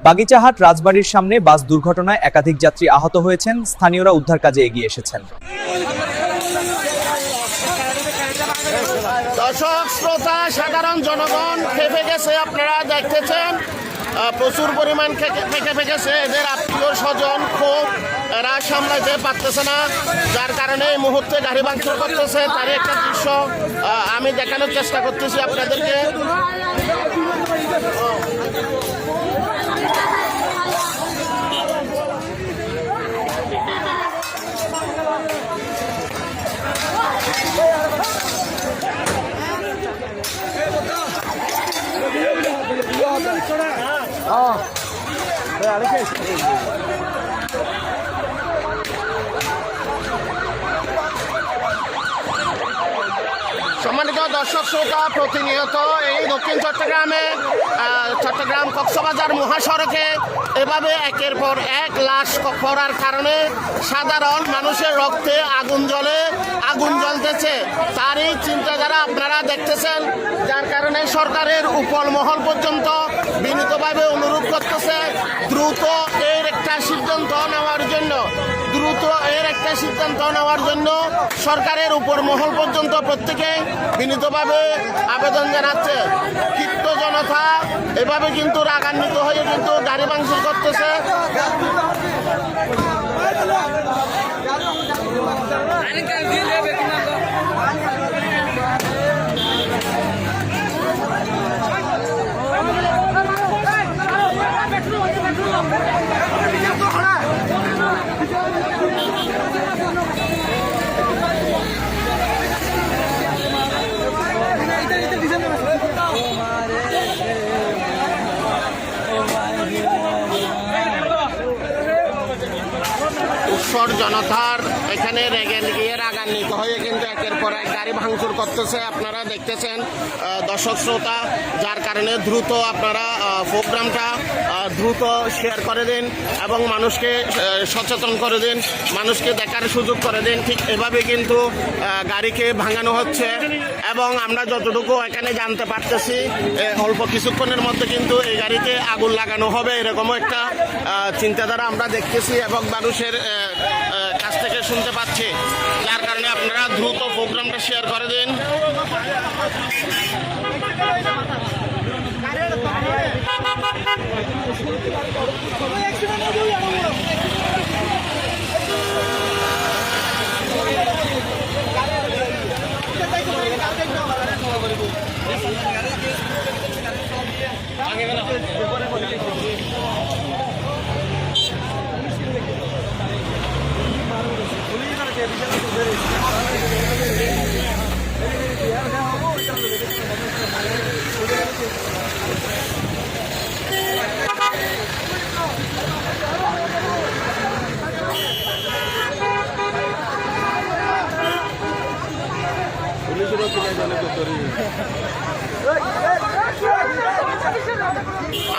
বাগিচাহাট রাজবাড়ির সামনে বাস দুর্ঘটনায় একাধিক যাত্রী আহত হয়েছেন। স্থানীয়রা উদ্ধার কাজে এগিয়ে এসেছেন। দর্শক শ্রোতা সাধারণ জনগণ খেপে গেছে, আপনারা দেখতেছেন প্রচুর পরিমাণ খেপে গেছে। এদের আত্মীয় স্বজন খুব এরা সামলাইতে পারতেছে না, যার কারণে এই মুহূর্তে গাড়ি ভাঙচুর করতেছে। তারই একটা দৃশ্য আমি দেখানোর চেষ্টা করতেছি আপনাদেরকে। সম্মানিত দর্শক শ্রোতা, প্রতিনিয়ত এই দক্ষিণ চট্টগ্রাম কক্সবাজার মহাসড়কে এভাবে একের পর এক লাশ পড়ার কারণে সাধারণ মানুষের রক্তে আগুন জ্বলতেছে। তারই চিন্তাধারা আপনারা দেখতেছেন, যার কারণে সরকারের উপর মহল পর্যন্ত বিনীতভাবে অনুরোধ করতেছে দ্রুত এর একটা সিদ্ধান্ত নেওয়ার জন্য সরকারের উপর মহল পর্যন্ত প্রত্যেকে বিনীতভাবে আবেদন জানাচ্ছে। ক্ষিপ্ত জনতা এভাবে কিন্তু রাগান্বিত হয়ে কিন্তু গাড়ি ভাঙচুর করতেছে। উৎসর জনতার এখানে রেগে গিয়ে রাগান্বিত হয়ে কিন্তু একের পর এক গাড়ি ভাঙচুর করতেছে, আপনারা দেখতেছেন দর্শক শ্রোতা। যার কারণে দ্রুত আপনারা প্রোগ্রামটা দ্রুত শেয়ার করে দিন এবং মানুষকে সচেতন করে দিন, মানুষকে দেখার সুযোগ করে দিন। ঠিক এভাবে কিন্তু গাড়িকে ভাঙানো হচ্ছে এবং আমরা যতটুকু এখানে জানতে পারতেছি অল্প কিছুক্ষণের মধ্যে কিন্তু এই গাড়িতে আগুন লাগানো হবে, এরকমও একটা চিন্তাধারা আমরা দেখতেছি এবং মানুষের কাছ থেকে শুনতে পাচ্ছি। যার কারণে আপনারা দ্রুত প্রোগ্রামটা শেয়ার করে দিন।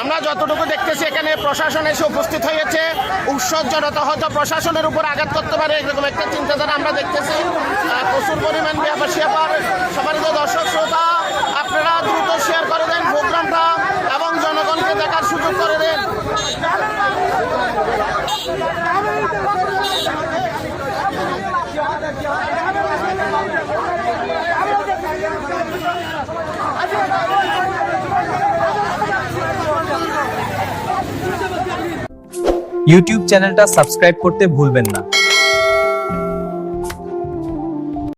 আমরা যতটুকু দেখতেছি এখানে প্রশাসন এসে উপস্থিত হয়েছে। উৎসব জনতা হয়তো প্রশাসনের উপর আঘাত করতে পারে, এরকম একটা চিন্তাধারা আমরা দেখতেছি। প্রচুর পরিমাণ ব্যাপার সম্মানিত দর্শক শ্রোতা, আপনারা দ্রুত শেয়ার করে দেন প্রোগ্রামটা এবং জনগণকে দেখার সুযোগ করে দেন। ইউটিউব চ্যানেলটা সাবস্ক্রাইব করতে ভুলবেন না।